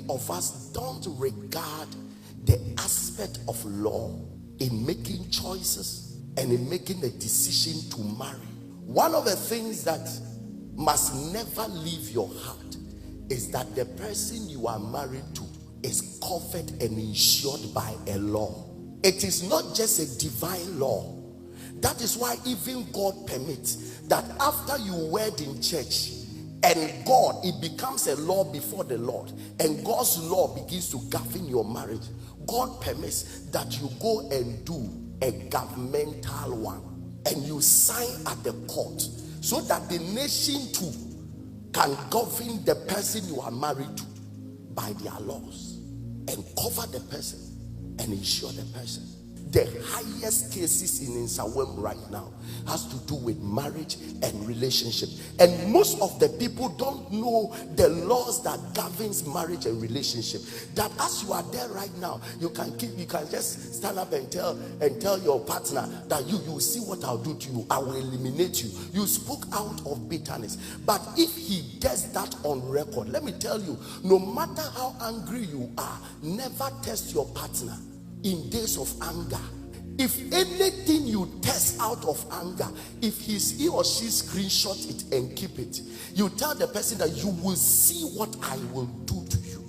of us don't regard the aspect of law in making choices and in making a decision to marry. One of the things that must never leave your heart is that the person you are married to is covered and insured by a law. It is not just a divine law. That is why even God permits that after you wed in church and God, it becomes a law before the Lord, and God's law begins to govern your marriage. God permits that you go and do a governmental one, and you sign at the court, so that the nation too can govern the person you are married to by their laws and cover the person and insure the person. The highest cases in Nsawam right now has to do with marriage and relationship, and most of the people don't know the laws that governs marriage and relationship. That as you are there right now, you can just stand up and tell your partner that you see what I'll do to you, I will eliminate you. You spoke out of bitterness. But if he does that on record, let me tell you, no matter how angry you are, never test your partner in days of anger. If anything you test out of anger, if he or she screenshot it and keep it, you tell the person that you will see what I will do to you.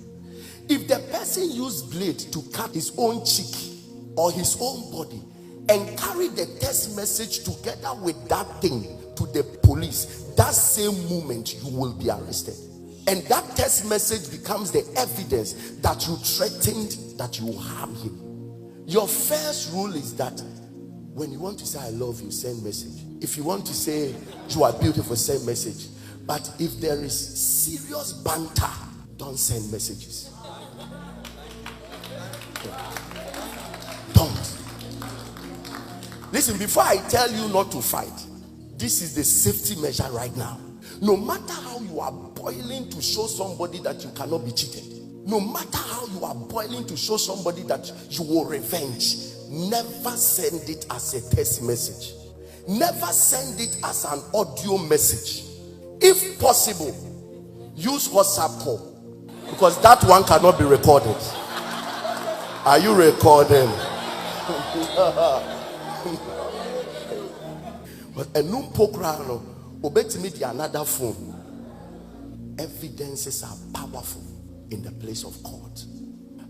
If the person used blade to cut his own cheek or his own body and carry the text message together with that thing to the police, that same moment you will be arrested. And that text message becomes the evidence that you threatened that you will harm him. Your first rule is that when you want to say I love you, send message. If you want to say you are beautiful, send message. But if there is serious banter, don't send messages. Don't. Listen, before I tell you not to fight, this is the safety measure right now. No matter how you are boiling to show somebody that you cannot be cheated, no matter how you are boiling to show somebody that you will revenge, never send it as a text message. Never send it as an audio message. If possible, use WhatsApp call, because that one cannot be recorded. Are you recording? But a num pokrano obetimi another phone. Evidences are powerful in the place of court.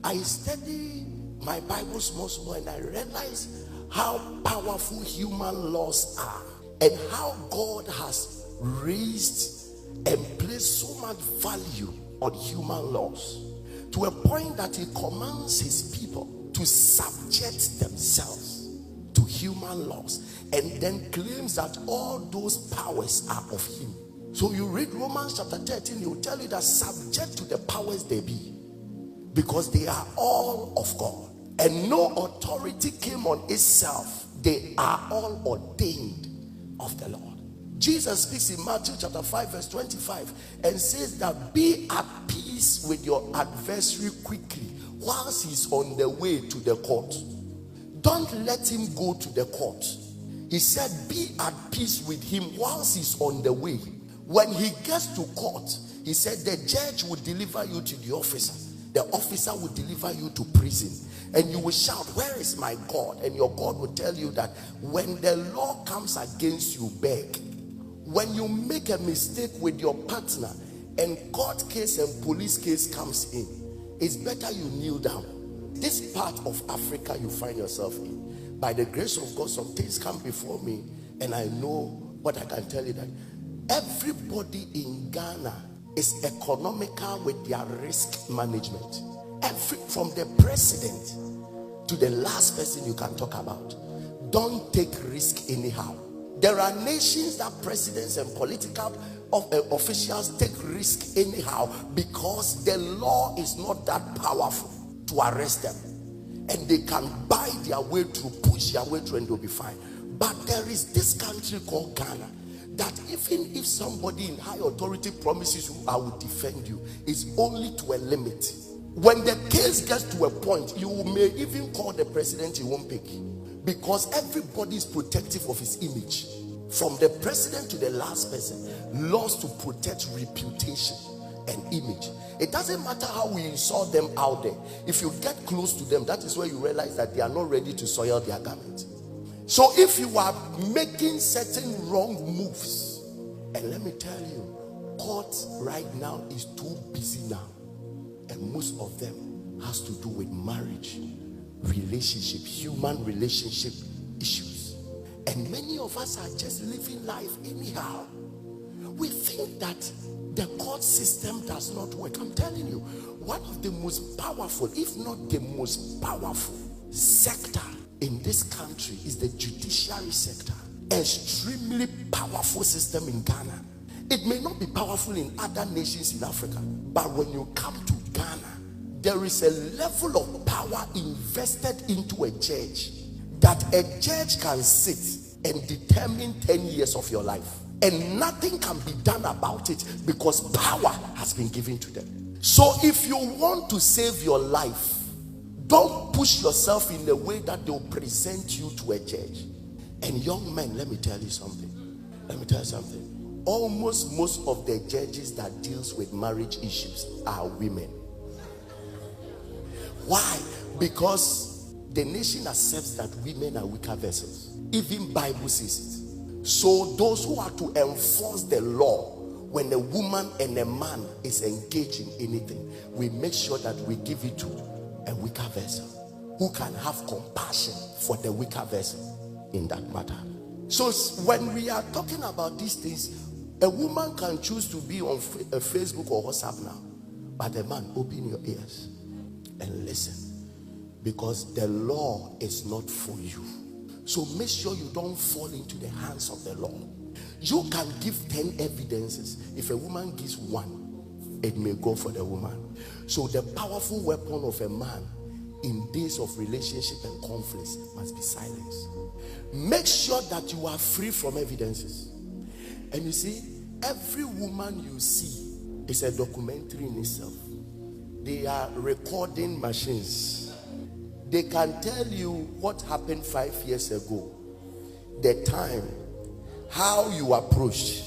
I study my Bible small and I realize how powerful human laws are and how God has raised and placed so much value on human laws, to a point that he commands his people to subject themselves to human laws, and then claims that all those powers are of him. So you read Romans chapter 13, he will tell you that subject to the powers they be, because they are all of God, and no authority came on itself. They are all ordained of the Lord. Jesus speaks in Matthew chapter 5 verse 25 and says that be at peace with your adversary quickly whilst he's on the way to the court. Don't let him go to the court. He said be at peace with him whilst he's on the way. When he gets to court, he said the judge will deliver you to the officer. The officer will deliver you to prison. And you will shout, where is my God? And your God will tell you that when the law comes against you, beg. When you make a mistake with your partner and court case and police case comes in, it's better you kneel down. This part of Africa you find yourself in, by the grace of God, some things come before me and I know what I can tell you, that everybody in Ghana is economical with their risk management. From the president to the last person you can talk about, don't take risk anyhow. There are nations that presidents and political officials take risk anyhow because the law is not that powerful to arrest them, and they can buy their way through, push their way through, and they'll be fine. But there is this country called Ghana that even if somebody in high authority promises you, I will defend you, it's only to a limit. When the case gets to a point, you may even call the president, he won't pick, because everybody is protective of his image. From the president to the last person, laws to protect reputation. an image. It doesn't matter how we insult them out there. If you get close to them, that is where you realize that they are not ready to soil their garment. So if you are making certain wrong moves, and let me tell you, court right now is too busy now, and most of them has to do with marriage, relationship, human relationship issues. And many of us are just living life anyhow. We think that the court system does not work. I'm telling you, one of the most powerful, if not the most powerful sector in this country is the judiciary sector. Extremely powerful system in Ghana. It may not be powerful in other nations in Africa, but when you come to Ghana, there is a level of power invested into a judge that a judge can sit and determine 10 years of your life, and nothing can be done about it because power has been given to them. So if you want to save your life, don't push yourself in a way that they'll present you to a judge. And young men, let me tell you something. Almost most of the judges that deals with marriage issues are women. Why? Because the nation accepts that women are weaker vessels. Even Bible says it. So those who are to enforce the law, when a woman and a man is engaged in anything, we make sure that we give it to a weaker vessel who can have compassion for the weaker vessel in that matter. So when we are talking about these things, a woman can choose to be on Facebook or WhatsApp now, but a man, open your ears and listen, because the law is not for you. So make sure you don't fall into the hands of the law. You can give 10 evidences. If a woman gives one, it may go for the woman. So the powerful weapon of a man in days of relationship and conflicts must be silence. Make sure that you are free from evidences. And you see, every woman you see is a documentary in itself. They are recording machines. They can tell you what happened 5 years ago, the time, how you approached.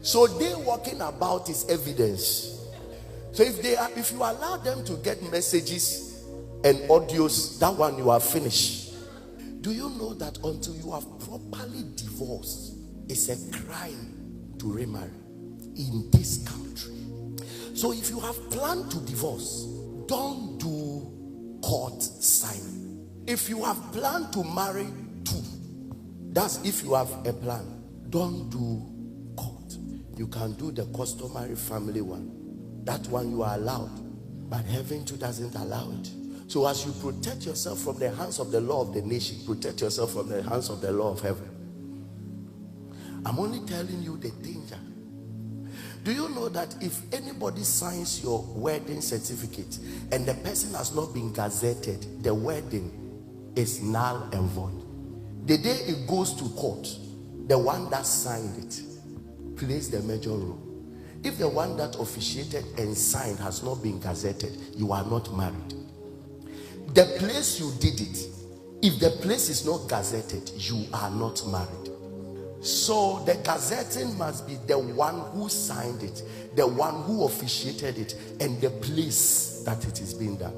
So they walking about is evidence. So if you allow them to get messages and audios, that one you are finished. Do you know that until you have properly divorced, it's a crime to remarry in this country? So if you have planned to divorce, don't do court signing. If you have planned to marry two, that's if you have a plan, don't do court. You can do the customary family one. That one you are allowed, but heaven too doesn't allow it. So as you protect yourself from the hands of the law of the nation, protect yourself from the hands of the law of heaven. I'm only telling you the danger. Do you know that if anybody signs your wedding certificate and the person has not been gazetted, the wedding is null and void? The day it goes to court, the one that signed it plays the major role. If the one that officiated and signed has not been gazetted, you are not married. The place you did it, if the place is not gazetted, you are not married. So the gazetting must be the one who signed it, the one who officiated it, and the place that it is being done.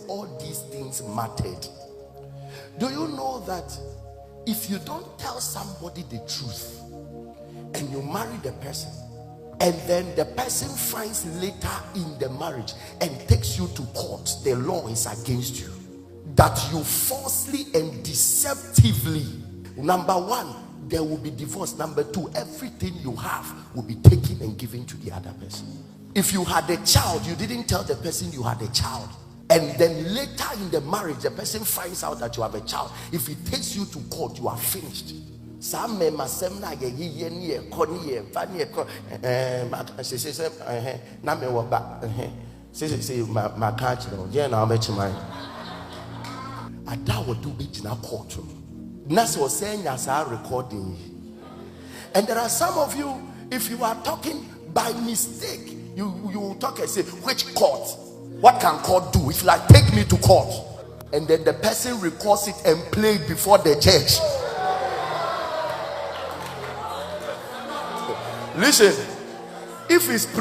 All these things mattered. Do you know that if you don't tell somebody the truth and you marry the person, and then the person finds later in the marriage and takes you to court, the law is against you, that you falsely and deceptively, number one, there will be divorce. Number two, everything you have will be taken and given to the other person. If you had a child, you didn't tell the person you had a child, and then later in the marriage the person finds out that you have a child, if he takes you to court, you are finished. Ada would do it in a courtroom. Nas was saying as I recording. And there are some of you, if you are talking by mistake, you will talk and say, which court? What can court do? If you like, take me to court. And then the person records it and play it before the judge. Listen, if it's prison